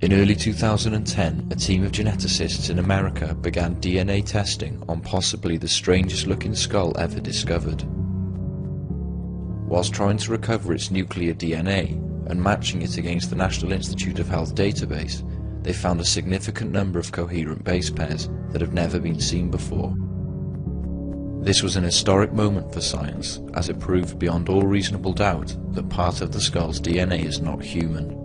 In early 2010, a team of geneticists in America began DNA testing on possibly the strangest looking skull ever discovered. Whilst trying to recover its nuclear DNA and matching it against the National Institute of Health database, they found a significant number of coherent base pairs that have never been seen before. This was an historic moment for science, as it proved beyond all reasonable doubt that part of the skull's DNA is not human.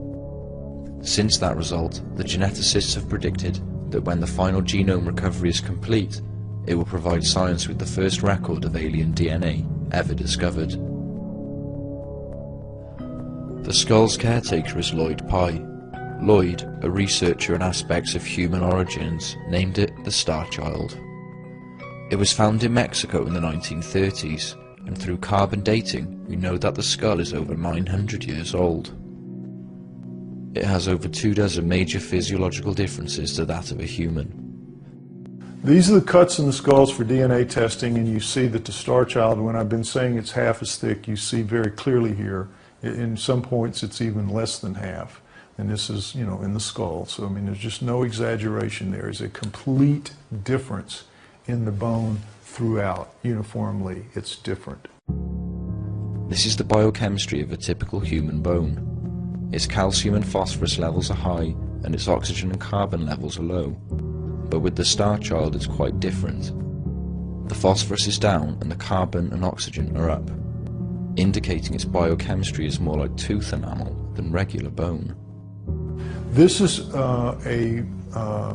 Since that result, the geneticists have predicted that when the final genome recovery is complete, it will provide science with the first record of alien DNA ever discovered. The skull's caretaker is Lloyd Pye. Lloyd, a researcher in aspects of human origins, named it the Star Child. It was found in Mexico in the 1930s, and through carbon dating, we know that the skull is over 900 years old. It has over 24 major physiological differences to that of a human. These are the cuts in the skulls for DNA testing, and you see that the Star Child, when I've been saying it's half as thick, you see very clearly here. In some points it's even less than half. And this is, in the skull. So, I mean, there's just no exaggeration there. There's a complete difference in the bone throughout. Uniformly, it's different. This is the biochemistry of a typical human bone. Its calcium and phosphorus levels are high, and its oxygen and carbon levels are low. But with the Star Child, it's quite different. The phosphorus is down, and the carbon and oxygen are up, indicating its biochemistry is more like tooth enamel than regular bone. This is a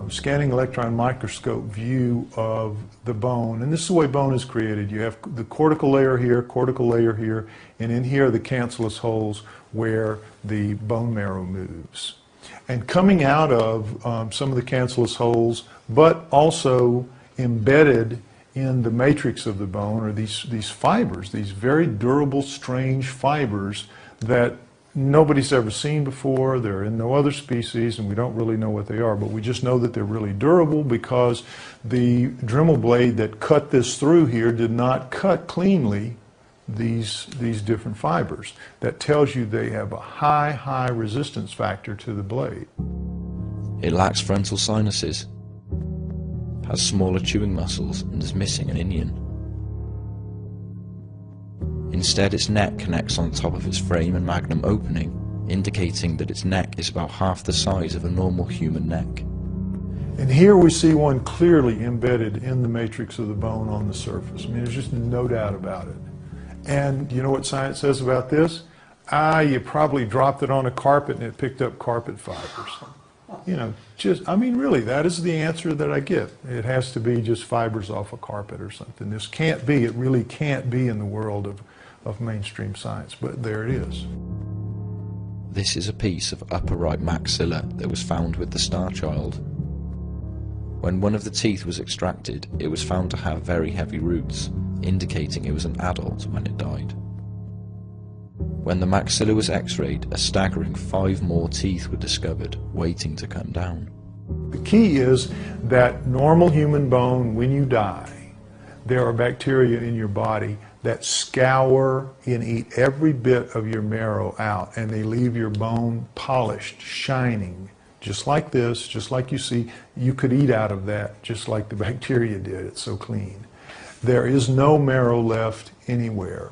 scanning electron microscope view of the bone, and this is the way bone is created. You have the cortical layer here, and in here are the cancellous holes where the bone marrow moves. And coming out of some of the cancellous holes, but also embedded in the matrix of the bone, are these fibers, these very durable, strange fibers that nobody's ever seen before. They're in no other species, and we don't really know what they are, but we just know that they're really durable because the Dremel blade that cut this through here did not cut cleanly these different fibers. That tells you they have a high resistance factor to the blade. It lacks frontal sinuses, has smaller chewing muscles, and is missing an inion. Instead, its neck connects on top of its frame and magnum opening, indicating that its neck is about half the size of a normal human neck. And here we see one clearly embedded in the matrix of the bone on the surface. I mean, there's just no doubt about it. And you know what science says about this? You probably dropped it on a carpet and it picked up carpet fibers. Really, that is the answer that I get. It has to be just fibers off a carpet or something. This can't be, it really can't be in the world of mainstream science, but there it is. This is a piece of upper right maxilla that was found with the Star Child. When one of the teeth was extracted, it was found to have very heavy roots, indicating it was an adult when it died. When the maxilla was x-rayed, a staggering 5 more teeth were discovered, waiting to come down. The key is that normal human bone, when you die, there are bacteria in your body that scour and eat every bit of your marrow out, and they leave your bone polished, shining, just like this, just like you see. You could eat out of that, just like the bacteria did. It's so clean. There is no marrow left anywhere.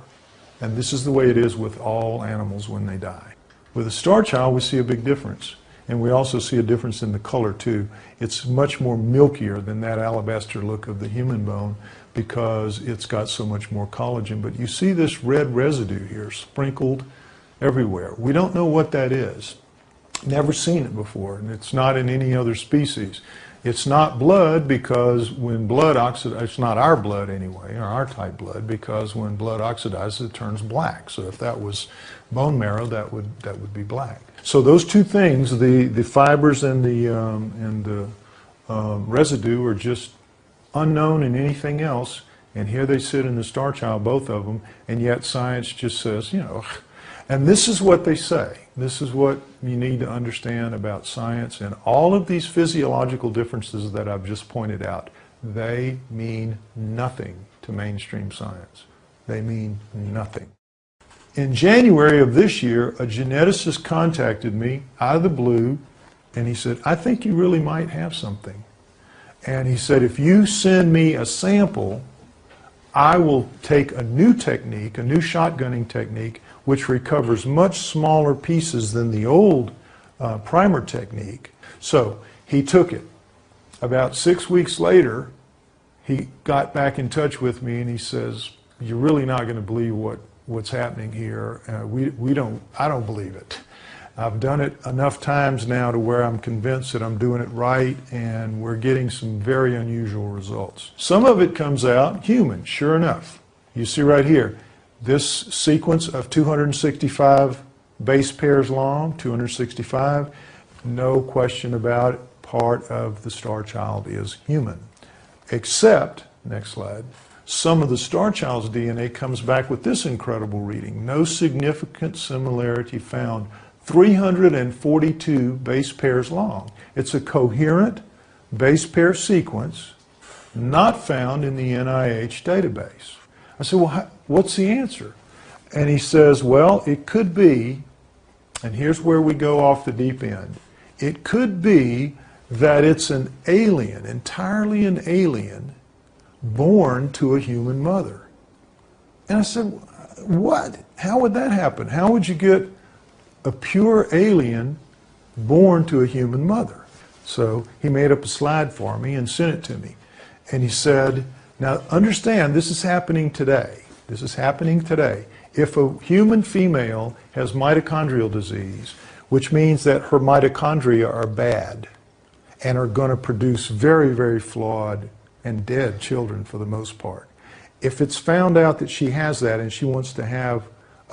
And this is the way it is with all animals when they die. With a Star Child, we see a big difference. And we also see a difference in the color, too. It's much more milkier than that alabaster look of the human bone because it's got so much more collagen. But you see this red residue here sprinkled everywhere. We don't know what that is. Never seen it before, and it's not in any other species. It's not blood because when blood oxidizes, it's not our blood anyway, or our type blood, because when blood oxidizes, it turns black. So if that was bone marrow, that would be black. So those two things, the fibers and the residue, are just unknown in anything else. And here they sit in the Star Child, both of them, and yet science just says, and this is what they say. This is what you need to understand about science, and all of these physiological differences that I've just pointed out, they mean nothing to mainstream science. They mean nothing. In January of this year, a geneticist contacted me out of the blue And he said, I think you really might have something. And he said, if you send me a sample, I will take a new technique, a new shotgunning technique, which recovers much smaller pieces than the old primer technique. So he took it. About 6 weeks later, he got back in touch with me and he says, you're really not going to believe what's happening here. I don't believe it. I've done it enough times now to where I'm convinced that I'm doing it right, and we're getting some very unusual results. Some of it comes out human, sure enough. You see right here, this sequence of 265 base pairs long, 265, no question about it, part of the star child is human. Except, next slide, some of the star child's DNA comes back with this incredible reading. No significant similarity found. 342 base pairs long. It's a coherent base pair sequence not found in the NIH database. I said, well, what's the answer? And he says, well, it could be, and here's where we go off the deep end, it could be that it's an alien, entirely an alien, born to a human mother. And I said, what? How would that happen? How would you get a pure alien born to a human mother? So he made up a slide for me and sent it to me. And he said, now understand, this is happening today. This is happening today. If a human female has mitochondrial disease, which means that her mitochondria are bad and are going to produce very, very flawed and dead children for the most part. If it's found out that she has that and she wants to have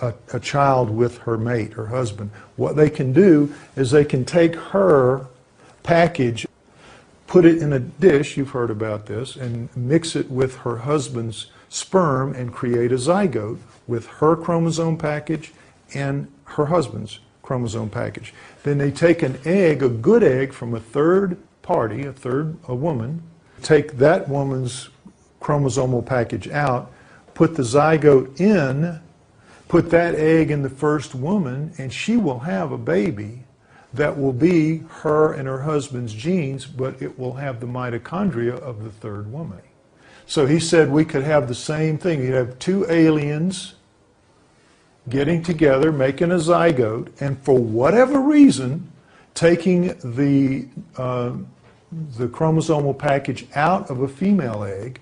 a child with her mate, her husband, what they can do is they can take her package, put it in a dish, you've heard about this, and mix it with her husband's sperm and create a zygote with her chromosome package and her husband's chromosome package. Then they take an egg, a good egg from a third party, a woman, take that woman's chromosomal package out, put the zygote in, put that egg in the first woman, and she will have a baby that will be her and her husband's genes, but it will have the mitochondria of the third woman. So he said we could have the same thing. You'd have two aliens getting together, making a zygote, and for whatever reason, taking the chromosomal package out of a female egg,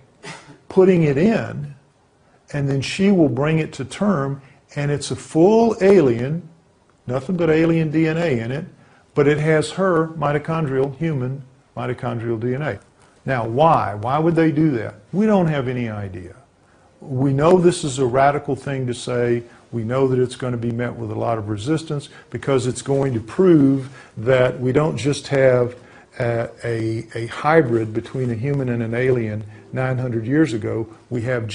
putting it in, and then she will bring it to term, and it's a full alien, nothing but alien DNA in it, but it has her mitochondrial, human mitochondrial DNA. Now, why? Why would they do that? We don't have any idea. We know this is a radical thing to say. We know that it's going to be met with a lot of resistance because it's going to prove that we don't just have a hybrid between a human and an alien 900 years ago. We have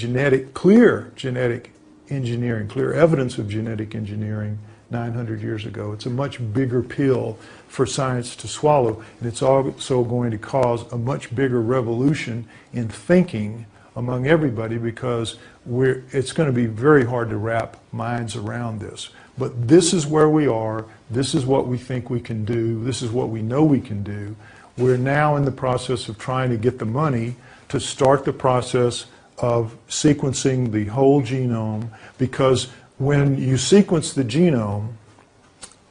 clear genetic engineering, clear evidence of genetic engineering 900 years ago. It's a much bigger pill for science to swallow, and it's also going to cause a much bigger revolution in thinking among everybody because it's going to be very hard to wrap minds around this. But this is where we are. This is what we think we can do. This is what we know we can do. We're now in the process of trying to get the money to start the process of sequencing the whole genome, because when you sequence the genome,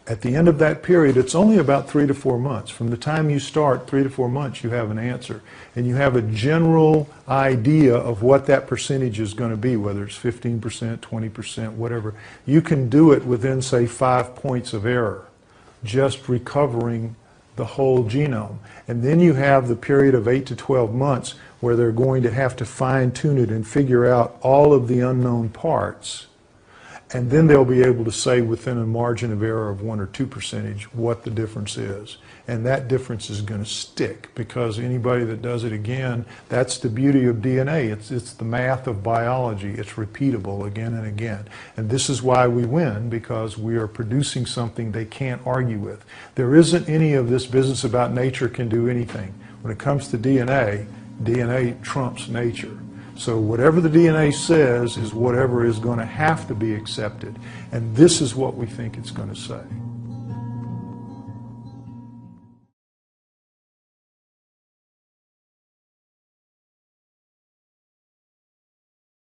at the end of that period, it's only about 3 to 4 months. From the time you start, 3 to 4 months, you have an answer. And you have a general idea of what that percentage is going to be, whether it's 15%, 20%, whatever. You can do it within, say, 5 points of error, just recovering the whole genome. And then you have the period of 8 to 12 months where they're going to have to fine-tune it and figure out all of the unknown parts. And then they'll be able to say within a margin of error of 1 or 2% what the difference is. And that difference is going to stick, because anybody that does it again, that's the beauty of DNA. It's the math of biology. It's repeatable again and again. And this is why we win, because we are producing something they can't argue with. There isn't any of this business about nature can do anything. When it comes to DNA, DNA trumps nature. So whatever the DNA says is whatever is going to have to be accepted. And this is what we think it's going to say.